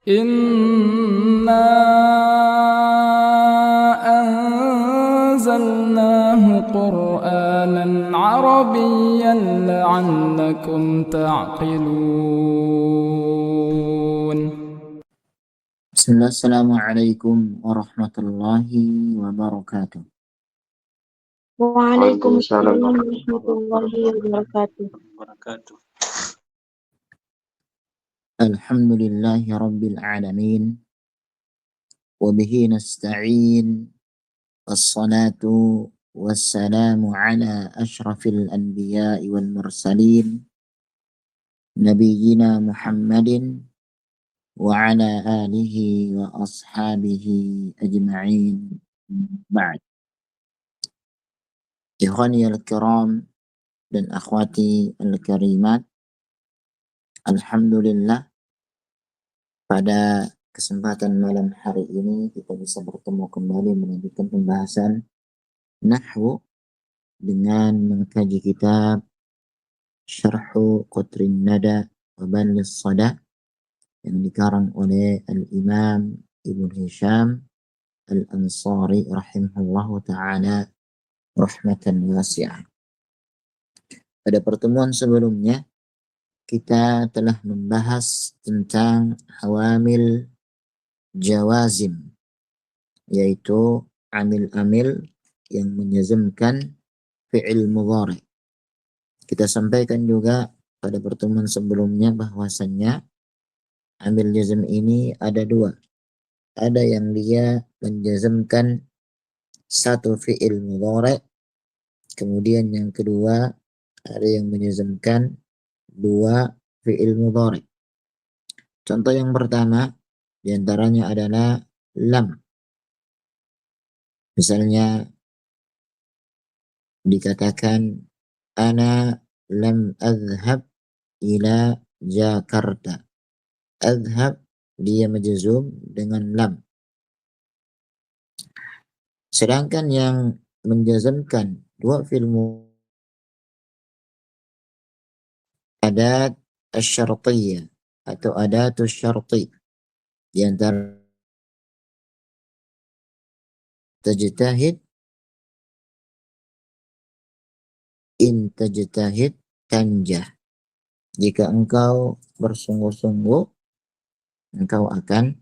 إنا أنزلناه قرآنا عربيا لعلكم تعقلون. بسم الله. السلام عليكم ورحمة الله وبركاته. Waalaikumsalam warahmatullahi wabarakatuh. الحمد لله رب العالمين وبه نستعين والصلاة والسلام على أشرف الأنبياء والمرسلين نبينا محمد وعلى آله وأصحابه أجمعين. بعد. Ikhwani al-kiram dan akhwati al-karimat, alhamdulillah pada kesempatan malam hari ini kita bisa bertemu kembali melanjutkan pembahasan nahwu dengan mengkaji kitab Syarhu Qutrin Nada wa Ballis Sada yang dikarang oleh Al-Imam Ibn Hisham Al-Ansari rahimahullahu ta'ala rahmatan wasi'ah. Pada pertemuan sebelumnya kita telah membahas tentang awamil jawazim, yaitu amil-amil yang menjazmkan fi'il mudhari. Kita sampaikan juga pada pertemuan sebelumnya bahwasannya amil jazm ini ada dua. Ada yang dia menjazmkan satu fi'il mudhari, kemudian yang kedua ada yang menjazmkan dua fi'il mudhari. Contoh yang pertama diantaranya adalah lam. Misalnya dikatakan ana lam adhhab ila Jakarta. Adhhab dia majzum dengan lam. Sedangkan yang menjazmkan dua fi'il adat asy-syartiyyah atau adatus syarti, di antara tajtahid, in tajtahid tanjah. Jika engkau bersungguh-sungguh, engkau akan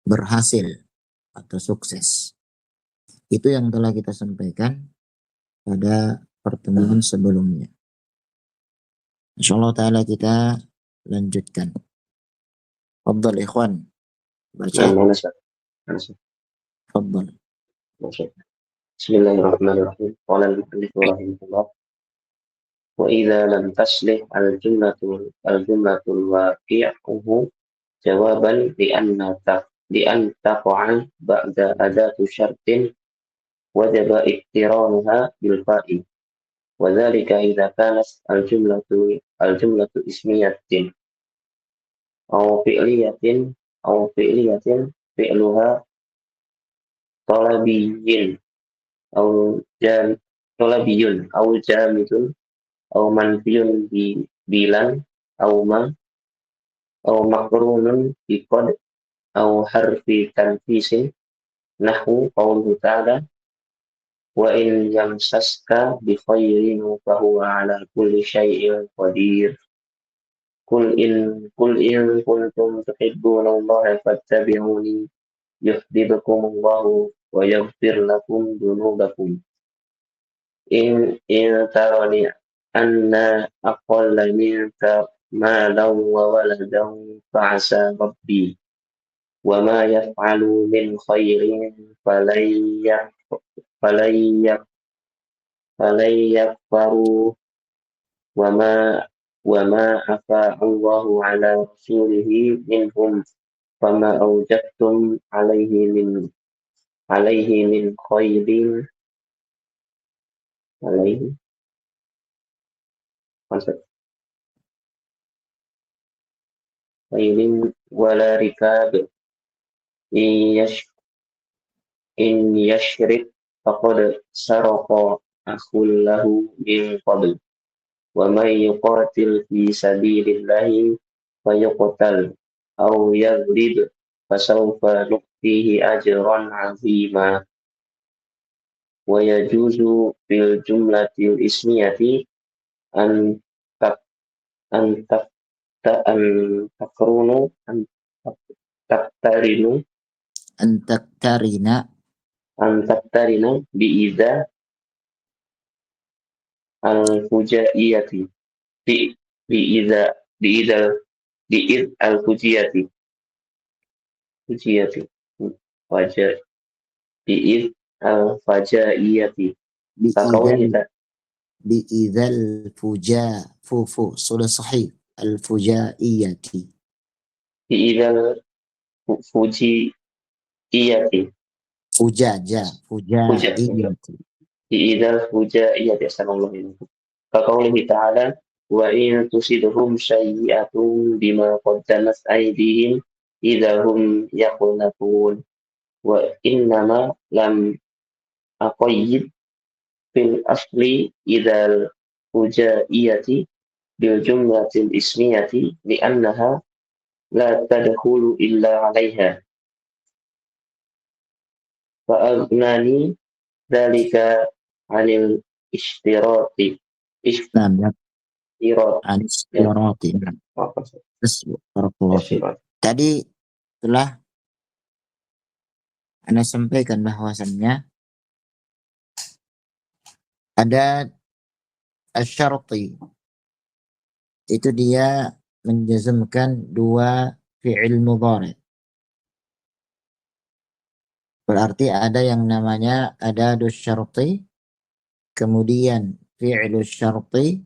berhasil atau sukses. Itu yang telah kita sampaikan pada pertemuan sebelumnya. Insyaallah ta'ala kita lanjutkan. Fadhal ikhwan. Baca. Fadhal. Bismillahirrahmanirrahim. Qala al-muallif rahimahullah. Wa idza lam taslih al-jumlatul waqi'uhu jawaban li an taqa'a ba'da adatu syartin wajaba iqtiranuha bil fa'i. وذلك إذا كانت الجملة اسمية أو فعلية فعلها طلبي أو جامد أو منفي بلا أو ما أو مقرون بقد أو حرف تنفيس نحو قوله تعالى وإن يمسسك بخير فهو على كل شيء قدير قل إن كنتم تحبون الله فاتبعوني يحببكم الله ويغفر لكم ذنوبكم إن ترني أنا أقل منك مالا وولدا فعسى ربي وما يفعلوا من خير فلن يكفروا وما أفاء الله على رسوله منهم فما أوجبتم عليه من خير ولا ركاب إن يشرك فقد سرق أخ له من قبل ومن يقاتل في سبيل الله فيقتل أو يغلب فسوف نؤتيه أجرا عظيما. ويجوز في الجملة الاسمية أن تك- أن أن تقرن أن تقترن أن تقترن أن تقترن بإذا الفجائية بإذا بإذا بإذ الفجية فجية فجاء بإذ الفجائية بإذا كقوله تعالى بإذا فو sudah sahih الفجائية بإذا الفجيئية فجائية بإذا الفجائية أحسن الله إليكم كقوله تعالى وإن تصبهم سيئة بما قدمت أيديهم إذا هم يقنطون وإنما لم أقيد في الأصل إذا الفجائية بالجملة الاسمية لأنها لا تدخل إلا عليها فأغناني ذلك عن الاشتراط نعم ya اشتراط عن استيراد نعم barakallahu fiik. اشتراط Tadi telah Anda sampaikan bahwasannya ada asyarti, itu dia menjazmkan dua fi'il mudhari. Berarti ada yang namanya adadus syarti, kemudian fi'ilus syarti,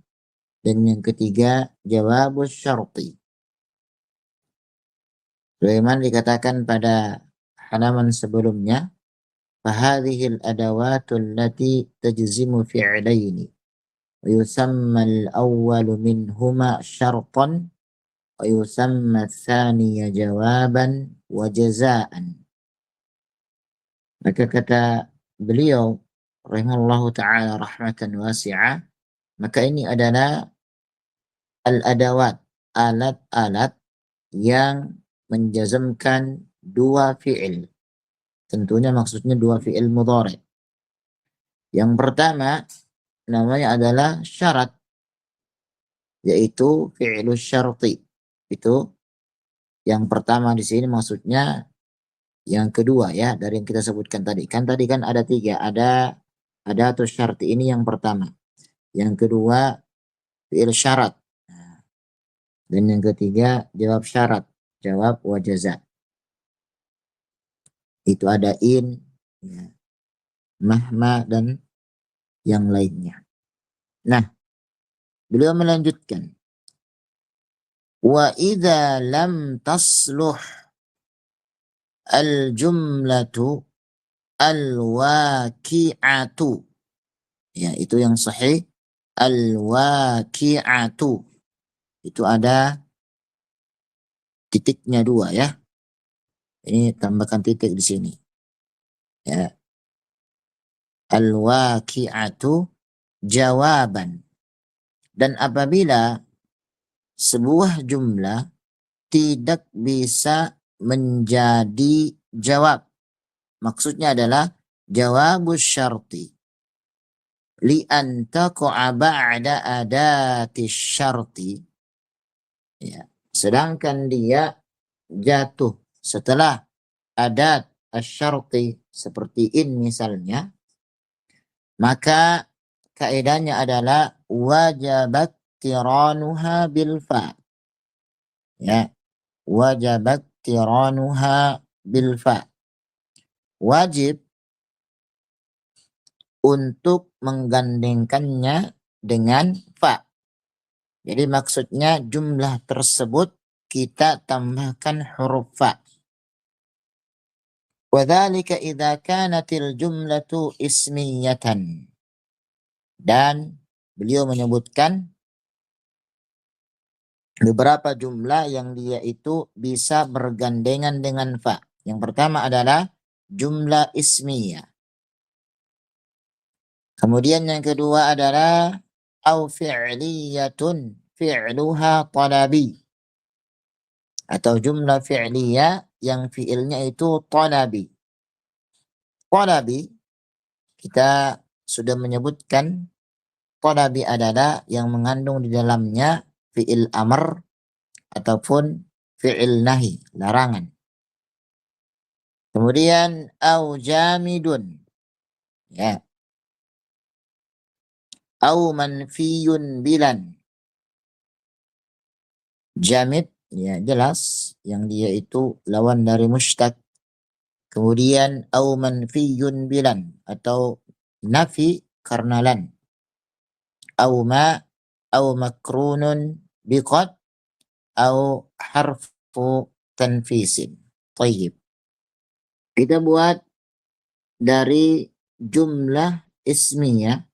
dan yang ketiga jawabus syarti. Sebagaimana dikatakan pada halaman sebelumnya, fahadhil adawatul lati tajzimu fi'laini wa yusamma al-awwalu minhuma syartan wa yusamma ats-tsaniya jawaban wa jazaan. Maka kata beliau rahimallahu taala rahmatan wasi'ah, maka ini adalah al-adawat, alat-alat yang menjazmkan dua fi'il. Tentunya maksudnya dua fi'il mudhari. Yang pertama namanya adalah syarat, yaitu fi'ilus syarti. Itu yang pertama di sini maksudnya yang kedua ya dari yang kita sebutkan tadi. Kan tadi kan ada tiga, ada atau syarti, ini yang pertama. Yang kedua fi'il syarat. Dan yang ketiga jawab syarat, jawab wa jaza. Itu ada in, ya, mahma dan yang lainnya. Nah, beliau melanjutkan. Wa idza lam tasluh al-jumlatu al-waqi'atu. Ya, itu yang sahih. Al-waqi'atu. Itu ada titiknya dua ya. Ini tambahkan titik di sini. Ya. Al-waqi'atu jawaban. Dan apabila sebuah jumlah tidak bisa menjadi jawab, maksudnya adalah jawabus syarti li'an taqa'a ba'da adati syarti, ya, sedangkan dia jatuh setelah adat asyarti seperti in misalnya, maka kaidahnya adalah wajabat tiranuha bil fa, ya, wajabat tiranuha bil fa, wajib untuk menggandengkannya dengan fa. Jadi maksudnya jumlah tersebut kita tambahkan huruf fa. Wadzalika idza kanatil jumlatu ismiyatan. Dan beliau menyebutkan beberapa jumlah yang dia itu bisa bergandengan dengan fa. Yang pertama adalah jumlah ismiyah. Kemudian yang kedua adalah au fi'liyatun fi'luha talabi. atau jumlah fi'liyah yang fi'ilnya itu talabi. Talabi, kita sudah menyebutkan talabi adalah yang mengandung di dalamnya fi'il amr ataupun fi'il nahi, larangan. Kemudian au jamidun, ya, au manfiyun bilan. Jamid, ya jelas yang dia itu lawan dari mushtaq. Kemudian au manfiyun bilan atau nafi karena lan. Au ma au makrunun biqad au harfu tanfisin. Tayyib. Kita buat dari jumlah ismiyah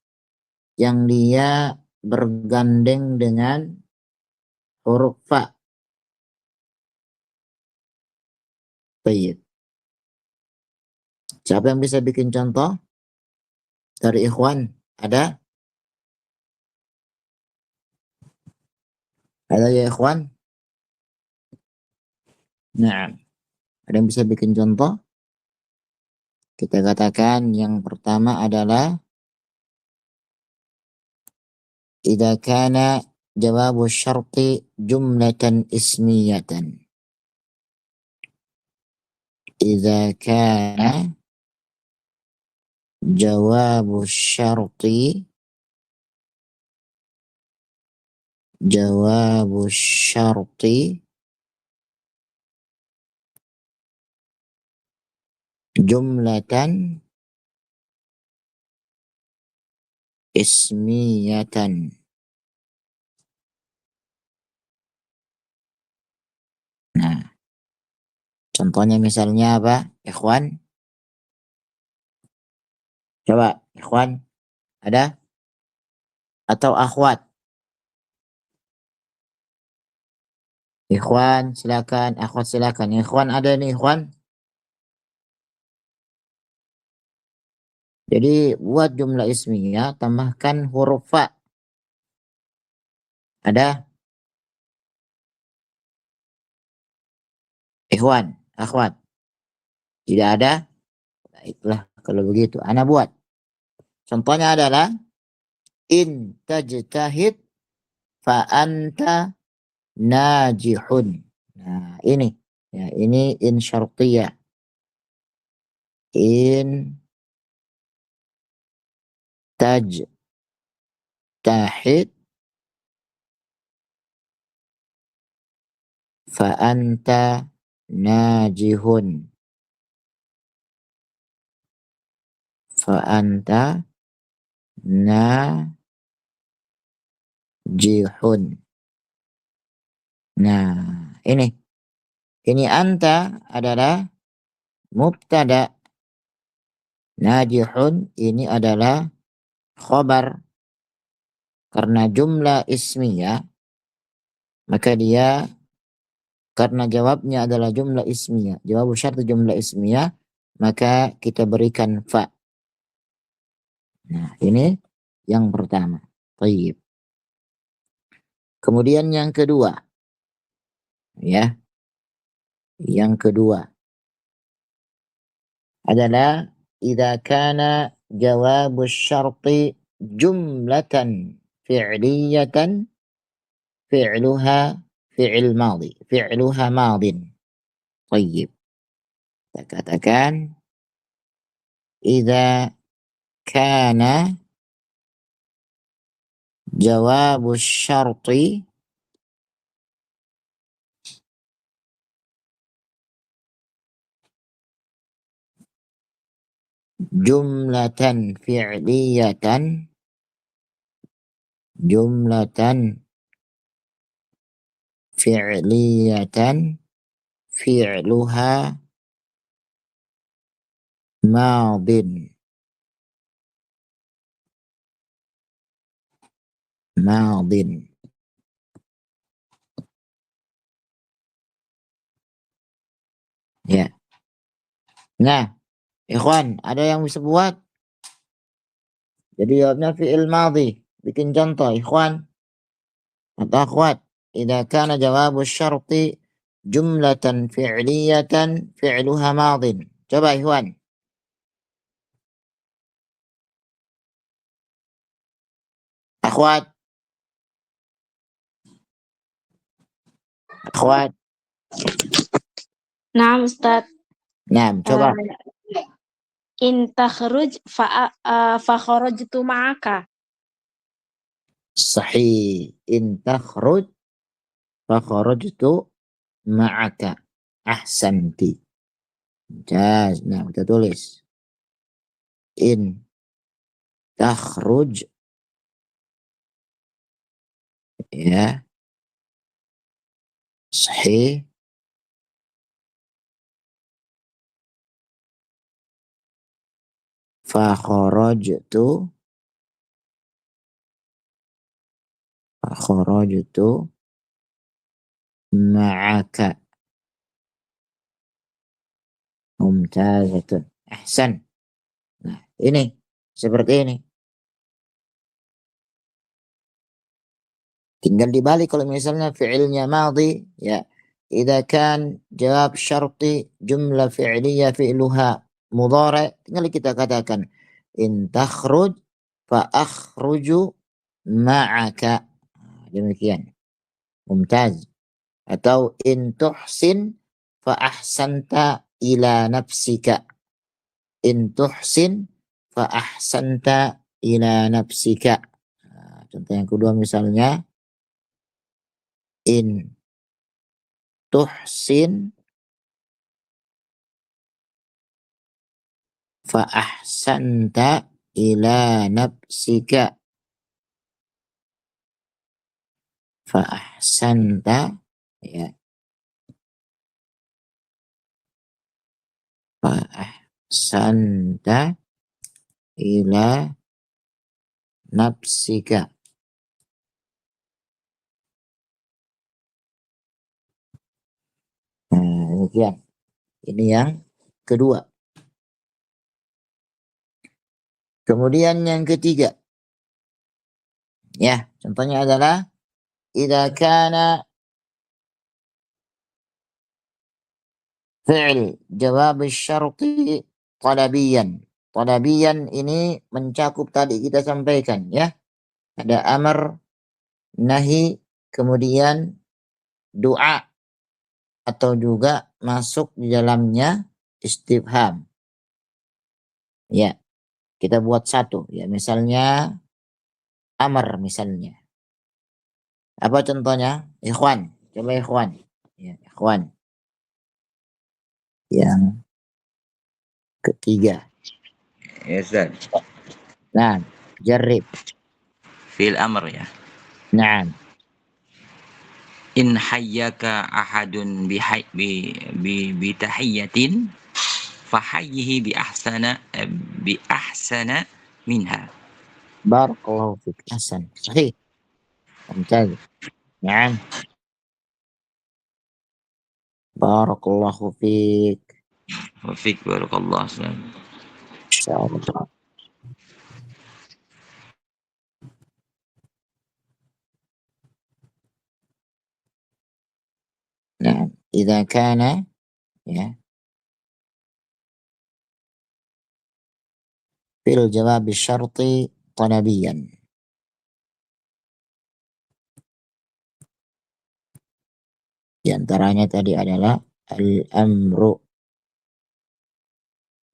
yang dia bergandeng dengan huruf fa. Tayyib. Siapa yang bisa bikin contoh dari ikhwan? Ada? Ada ya ikhwan? Nah, ada yang bisa bikin contoh? Kita katakan yang pertama adalah idza kana jawabu syarti jumlatan ismiyatan. Idza kana jawabu syarti jumlatan ismiyatan. Nah, contohnya misalnya apa, ikhwan? Coba, ikhwan, ada? Atau akhwat? Ikhwan, silakan. Akhwat, silakan. Ikhwan ada nih, ikhwan? Jadi buat jumlah ismiyah tambahkan huruf fa. Ada? Ikhwan, akhwat? Tidak ada? Baiklah, kalau begitu ana buat. Contohnya adalah in tajtahid fa anta najihun. Nah, ini ya, ini in syartiyah. In tajtahid fa anta najihun. Fa anta najihun. Nah, ini anta adalah mubtada. Najihun ini adalah khobar. Karena jumlah ismiyah, maka dia karena jawabnya adalah jumlah ismiyah. Jawab syarat jumlah ismiyah, maka kita berikan fa. Nah, ini yang pertama. Baik. Kemudian yang kedua. Ya. Yang kedua adalah idza kana jawab syarti jumlatan fi'liyatan fi'luha fi'il madhi. Fi'luha madin. Baik. Kita katakan idza kana jawab syarti jumlatan fi'liyatan fi'luha madin. Ya. Nah, ikhwan, ada yang bisa buat? Jadi jawabnya fi'il madhi. Bikin contoh, ikhwan atau akhwat. Idza kana jawabu syarti jumlatan fi'liyatan fi'luha madin. Coba Ikhwan. Akhwat, akhwat. Nah, Ustaz. Nah, coba. In takhruj fa kharajtu ma'aka. Sahih. In takhruj fa kharajtu ma'aka. Ahsanti. Mumtaz. Nah, kita tulis. In takhruj, ya, sahih. Fa kharajtu ma'aka. Mumtazatun. Ahsan. Nah, ini seperti ini. Tinggal dibalik kalau misalnya fi'ilnya madhi, ya. Idza kan jawab syarti jumlah fi'liyah fi'luha mudhari', tinggal kita katakan in takhruj fa akhruju ma'aka. Demikian. Mumtaz. Atau in tuhsin fa ahsanta ila nafsika. In tuhsin fa ahsanta ila nafsika. Nah, contoh yang kedua misalnya in tuhsin fa ahsanta ila nafsika. Fa ahsanta, ya. Fa ahsanta ila nafsika. Nah, demikian. Ini yang kedua. Kemudian yang ketiga. Ya, contohnya adalah idza kana fi'il jawab syarti talabiyan. Talabiyan ini mencakup tadi kita sampaikan, ya. Ada amar, nahi, kemudian doa, atau juga masuk di dalamnya istifham. Ya, kita buat satu, ya, misalnya amar misalnya. Apa contohnya? Ikhwan, coba ikhwan. Ya, ikhwan. Yang ketiga. Ya Ustaz, Nah, jarib. fil amr ya. Nah, In hayyaka ahadun bi tahiyyatin fahayyihi bi ahsana minha. barakallahu fik. Hasan. Sahih. Mumtaz. Nah, barakallahu fik. Wa fik barakallah Ustaz. Insyaallah. Nah, idza kana, ya, fil jawab syarti talabiyan. Di antaranya tadi adalah al-amru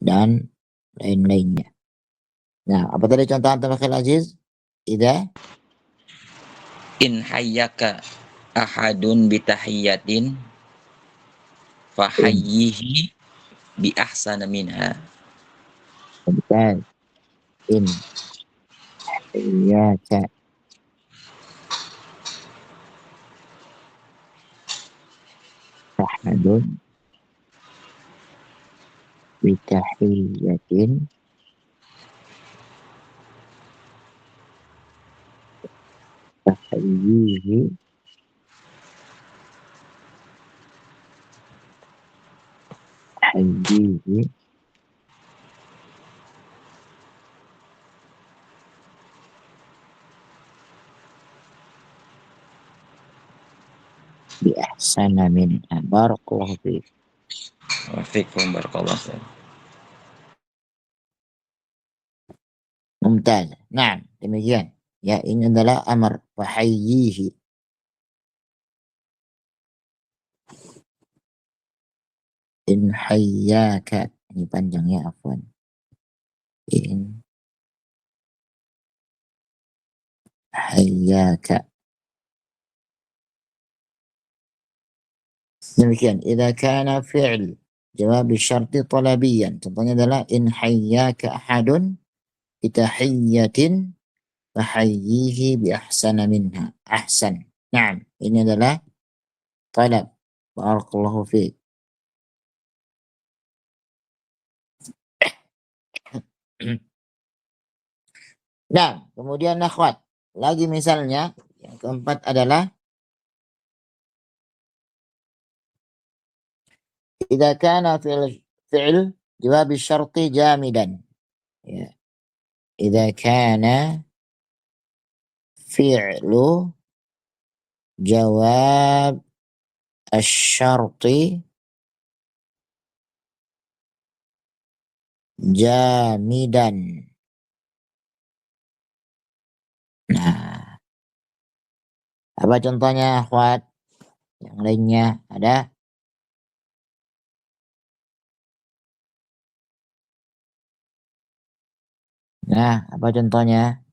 dan lain-lainnya. Nah, apa tadi contoh antum akhil aziz? Idza In hayyaka ahadun bi tahiyyatin fahayyihi bi ahsana minha. mumtaz. In iyyaka ahadun bitahiyyatin fahayyihi hayyihi bi ahsana minha. Barakallahu fiik. Wa fikum barakallah. Ustaz. Mumtaz. Nah, demikian. Ya, ini adalah amar. Fahayyihi. In hayyaka. Ini panjangnya, afwan. In hayyaka. Demikian. Idza kana fi'l jawab syarti talabiyan. Contohnya adalah in hayyaka ahadun bitahiyyatin fahayyihi bi ahsana minha. Ahsan. Naam, ini adalah talab. Barakallahu fiik. Nah, kemudian akhwat. Lagi misalnya, yang keempat adalah idza kana fi'l jawab syarti jamidan. Ya. Idza kana fi'lu jawab asy-syarti jamidan. Nah, apa contohnya, akhwat? Yang lainnya ada? Nah, apa contohnya?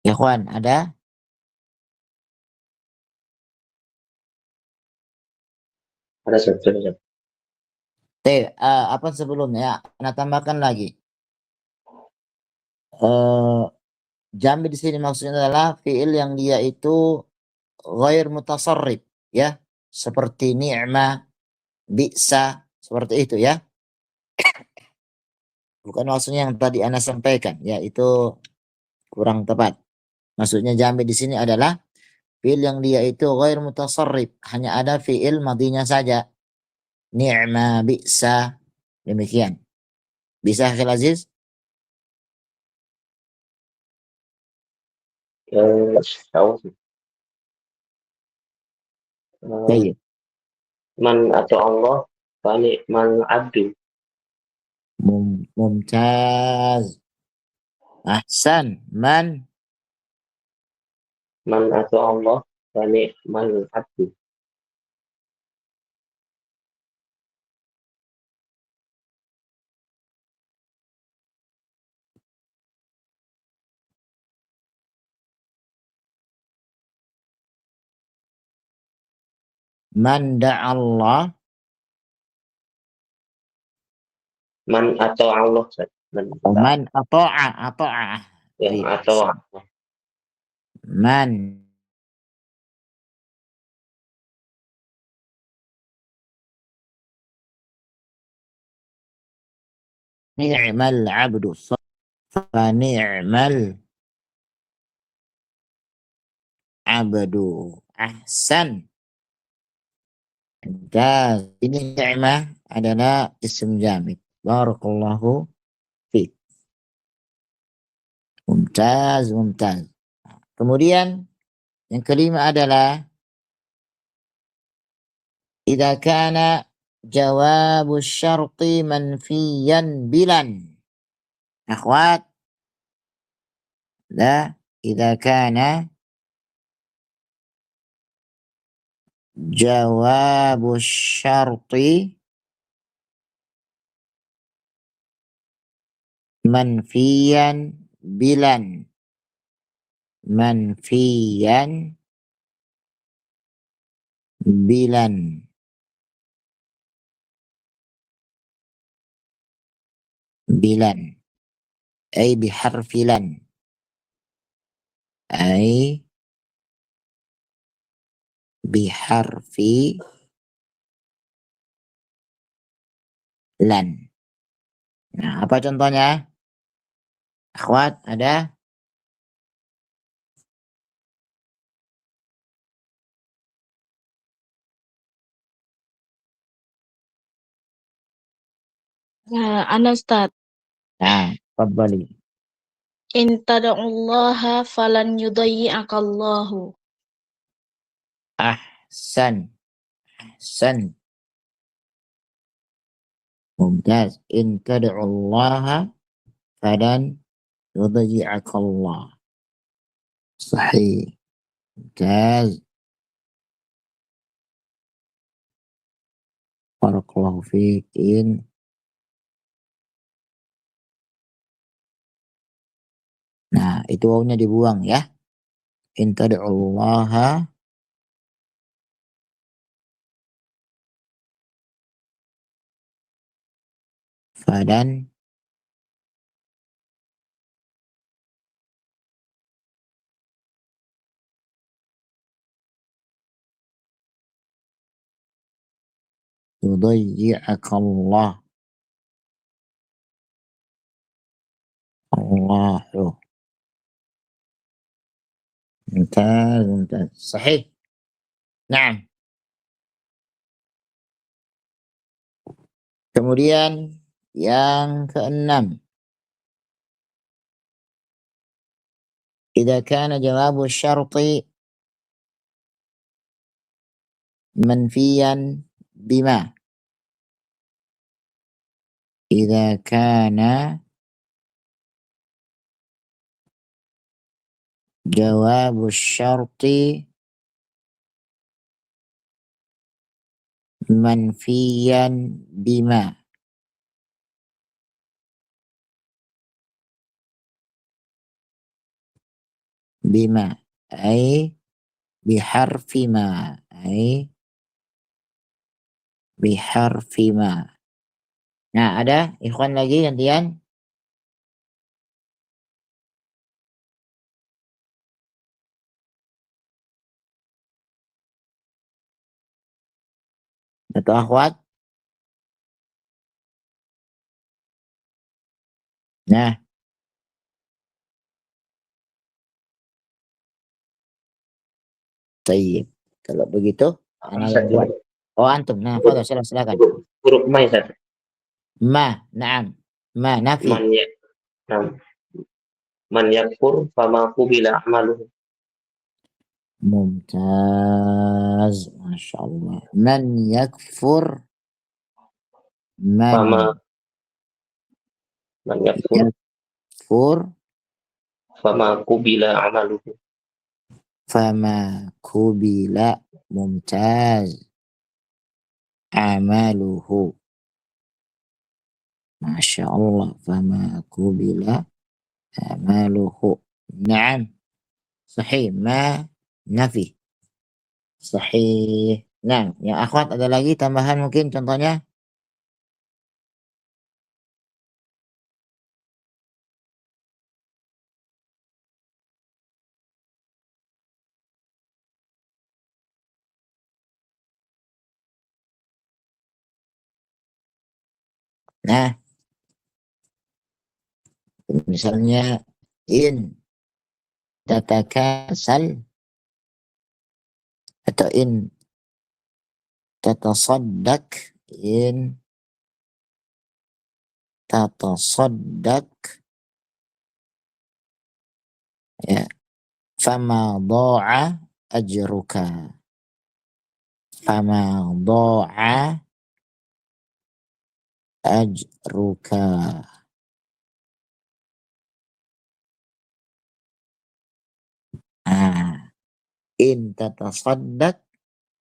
Ya, Ikhwan, ada? Ada Ustaz. Apa sebelumnya? Anda tambahkan lagi. Eh, Jambi di sini maksudnya adalah fiil yang dia itu ghair mutasarrif, ya. Seperti ni'ma, bi'sa, seperti itu ya. Bukan maksudnya yang tadi Anda sampaikan, ya itu kurang tepat. Maksudnya jambi di sini adalah fiil yang dia itu ghair mutasarrif, hanya ada fiil madinya saja. Ni'ma, bi'sa, demikian. Bisa Akhil Aziz? Tahu sih. Baik. Man atau Allah, bani man abdu. Mumtaz. Ahsan. Man Man atau Allah, bani man abdu. da'allah. Man atau Allah, Ustaz. Man atau Man ata'a. yang Baik. atau Allah. Man ni'mal abdu. Fa ni'mal abdu. Ahsan. Mumtaz. Ini ni'mah adalah isim jamid. Barakallahu fiik. Mumtaz, mumtaz. Kemudian yang kelima adalah idza kana jawabu syarti manfiyan bilan. Akhwat, la idza kana jawabu syarti manfiyan bilan. Manfiyan bilan. Bilan. Ay biharfilan. Ay biharfi lan. Nah, apa contohnya? Akhwat, ada? Ana Ustaz. Nah, tafadhali. In tad'ullaha falan yudayyi'akallahu. Ahsan. Ahsan. Mumtaz. In tad'ullaha falan yudayyi'akallah. Sahih. Mumtaz. Barakallahu fiik. Nah, itu wawunya dibuang ya. In tad'ullaha falan yudayyi'akallah. Allahu. Mumtaz, mumtaz. Sahih. Nah, kemudian yang keenam. Idza kana jawabu syarti manfiyan bima. Idza kana jawabu syarti manfiyan bima. Bima ay biharfi ma, ay biharfi ma. Nah, ada ikhwan lagi gantian? Atau akhwat? Nah, tayyib. Kalau begitu, ana Ustaz, buat. Oh, antum. Nah, fadhal, silakan. huruf ma Ustaz. Ma, na'am. Ma, nafi. Man ya, nah, man yakfur fama qubila amaluhu. Mumtaz. Masya Allah. Man yakfur. Man Fama man yakfur yakfur. fama qubila amaluhu. Fama kubila. Mumtaz. Amaluhu. Masya Allah. Fama kubila. Amaluhu. Naam. Sahih. Ma nafi. Sahih. Nah, yang akhwat ada lagi tambahan mungkin contohnya? Nah, misalnya in tatakasal atau in tatasaddaq, in tatasaddaq, ya, fama dha'a ajruka, fama dha'a ajruka. Ah, in tatasaddaq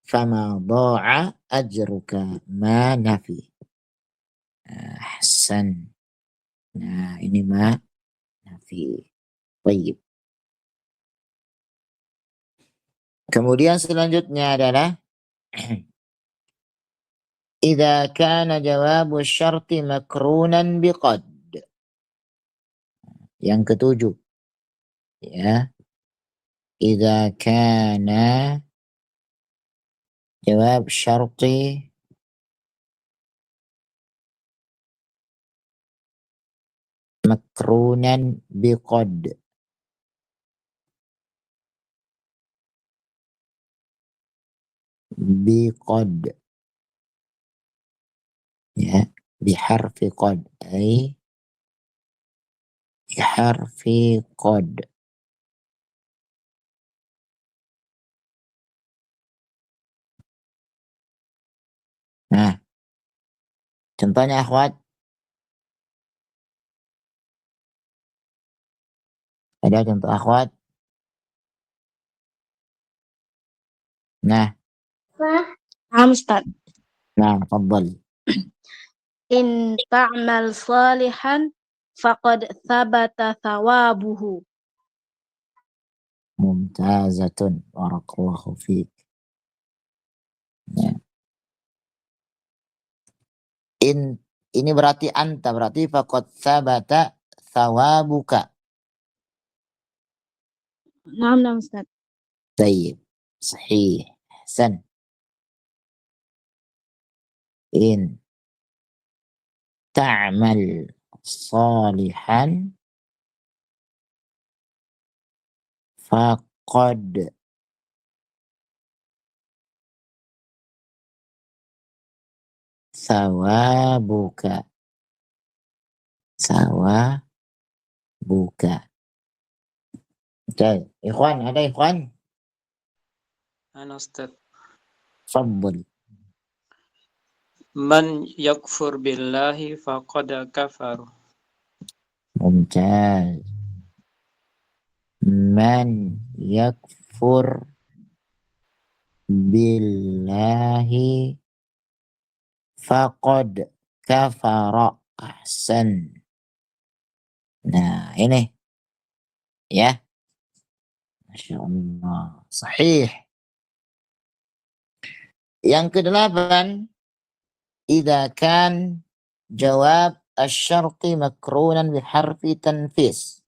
fama dha'a ajruka, ma nafi. Ahsan. Nah, ini ma nafi. Baik. Kemudian selanjutnya adalah idza kana jawabu syarti makrunan biqad. Yang ketujuh, ya. Idza kana jawab syarti makrunan biqad. Biqad, ya, biharfi qad ay بحرف قد. Nah, contohnya akhwat. Ada contoh akhwat? Nah, نعم أستاذ. تفضل. إن تعمل صالحا فقد ثبت ثوابه. Mumtazatun. Barakallahu fiik. Ya. Ini berarti anta, berarti faqad sabata thawabuka. نعم نعم أستاذ. طيب صحيح أحسن. إن تعمل صالحا faqad sawabuka. Oke, ikhwan, ada ikhwan? أنا أستاذ. Faddal. من يكفر بالله فقد كفر. Mumtaz. Man yakfur billahi faqad kafara. Ahsan. Nah, ini ya. Masya Allah. Sahih. Yang ke-8, idza kan jawab asy-syarti makrunan biharfi tanfis.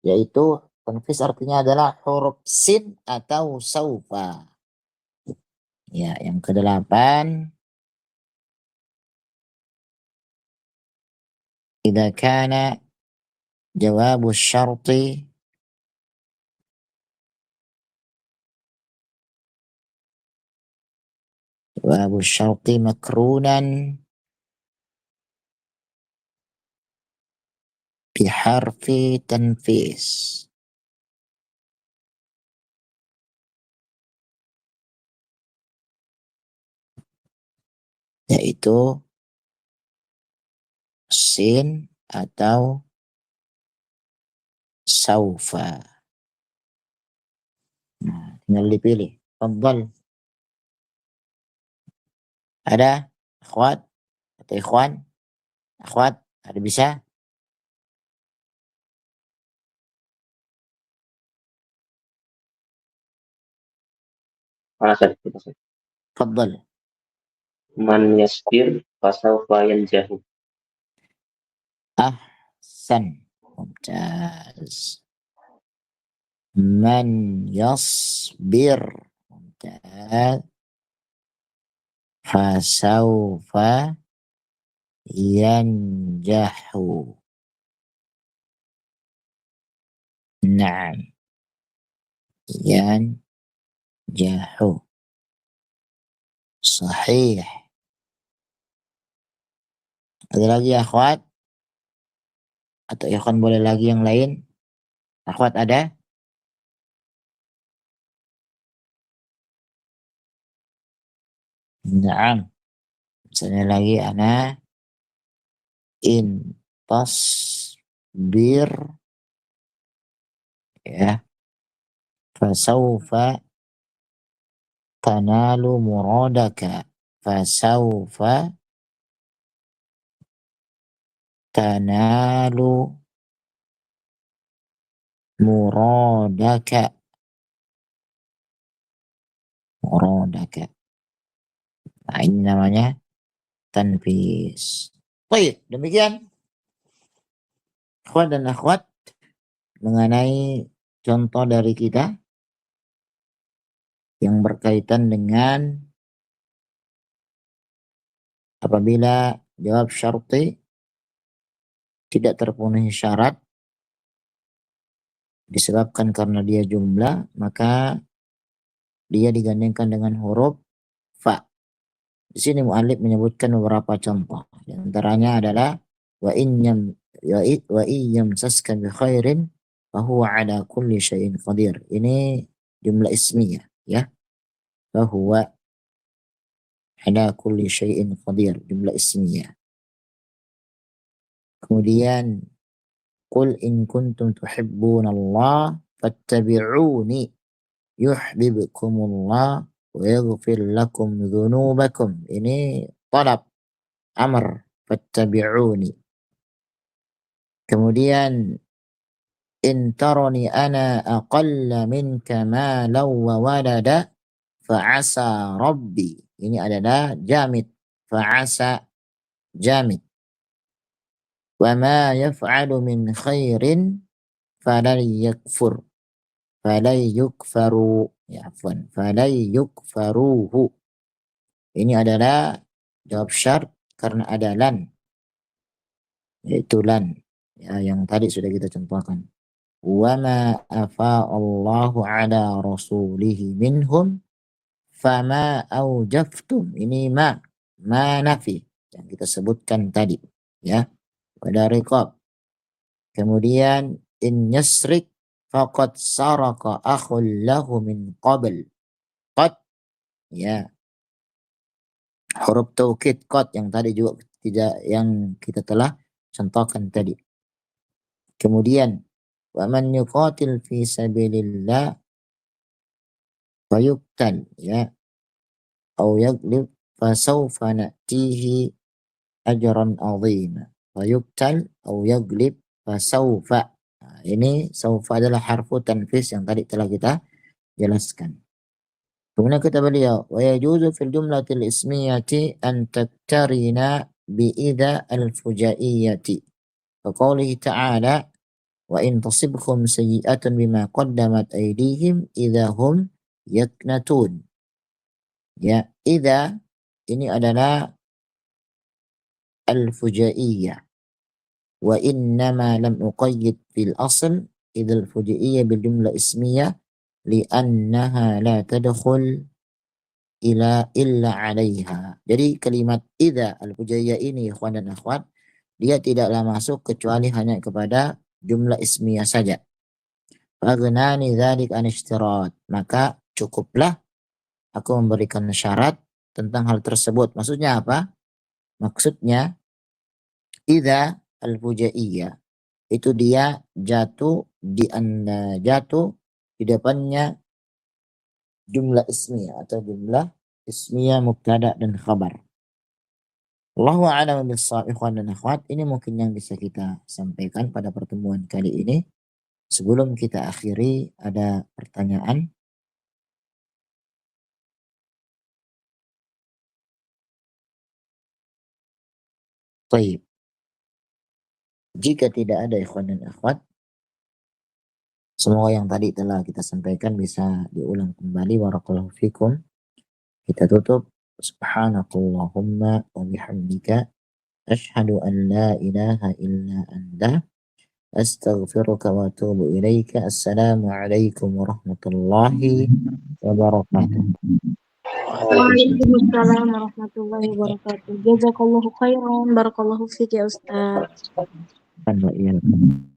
Yaitu tanfis artinya adalah huruf sin atau saufa. Ya, yang ke-8, idza kana jawab asy-syarti makrunan biharfi tanfis. Yaitu sin atau saufa. Nah, tinggal dipilih. Fadhal. Ada akhwat atau ikhwan? Akhwat, ada bisa? Asad. Fadhal. Man yasbir fasawfa yanjahu. Ahsan. Mumtaz. Man yasbir. Mumtaz. Fasawfa yanjahu. Naam. Yanjahu. Sahih. Ada lagi akhwat? Atau ikhwan boleh lagi yang lain? Akhwat ada? Naam. Misalnya lagi ana in tasbir ya fasawfa tanalu muradaka. Fasawfa tanalu muradaka. Nah, ini namanya tanfis. Baik, demikian akhwat dan akhwat mengenai contoh dari kita yang berkaitan dengan apabila jawab syarti tidak terpenuhi syarat disebabkan karena dia jumlah, maka dia digandengkan dengan huruf fa. Di sini mu'allif menyebutkan beberapa contoh. Di antaranya adalah wa in wa yamsaska bi khairin fahuwa ala kulli syai'in qadir. Ini jumlah ismiyah ya. Fahuwa ala kulli syai'in qadir, jumlah ismiyah. Kemudian qul in kuntum tuhibbunallah fattabi'uni yuhibbukumullah wa yaghfir lakum dzunubakum. Ini talab, amr, fattabi'uni. Kemudian in tarani ana aqalla minka malan wa walada fa'asa rabbi. Ini adalah jamid, fa'asa jamid. Wa ma yaf'alu min khairin falan yakfur falan yukfaru, ya afwan, falan yukfaruhu. Ini adalah jawab syarat karena ada lan, yaitu lan ya, yang tadi sudah kita contohkan. Wa ma afa'allahu ala rasulihi minhum fama aujaftum. Ini ma nafi yang kita sebutkan tadi ya, pada riqab. Kemudian in yasrik faqad saraka akhul lahu min qabl. Qad ya, huruf taukid qad yang tadi juga tidak, yang kita telah contohkan tadi. Kemudian wa man yuqatil fi sabilillah fayuqtal ya au yaglib fasawfa na'tihi ajran 'azima. Fayuqtal au yaglib fasawfa. Nah, ini saufa adalah harfu tanfis yang tadi telah kita jelaskan. Kemudian kata beliau, wa yajuzu fil jumlatil ismiyati an taktarina bi idza al-fujaiyati. Wa qawlihi ta'ala wa in tusibhum sayyi'atun bima qaddamat aydihim idza hum yaknatun. Ya, idza ini adalah al-fujaiyah. Wa innama lam uqayyid fil asl idza al-fujaiyah bil jumlah ismiyah li'annaha la tadkhul illa 'alaiha. Jadi kalimat idza al-fujaiyah ini ikhwan dan akhwat, dia tidaklah masuk kecuali hanya kepada jumlah ismiyah saja. Faghnani dzalik an ishtirat. Maka cukuplah aku memberikan syarat tentang hal tersebut. Maksudnya apa? Maksudnya idza al-fujaiyah itu dia jatuh di depannya jumlah ismiyah atau jumlah ismiyah mubtada dan khabar. Allahu a'lam bis-shawab, ikhwan dan akhwat. Ini mungkin yang bisa kita sampaikan pada pertemuan kali ini. Sebelum kita akhiri, ada pertanyaan? Baik. Jika tidak ada ikhwan dan akhwat, semoga yang tadi telah kita sampaikan bisa diulang kembali. Barakallahu fikum. Kita tutup. Subhanakallahumma wa bihamdika asyhadu an la ilaha illa anta astaghfiruka wa atubu ilaika. Assalamualaikum warahmatullahi wabarakatuh. Waalaikumsalam warahmatullahi wabarakatuh. Jazakallahu khairan. Barakallahu fiik ya Ustaz. Wa iyyakum.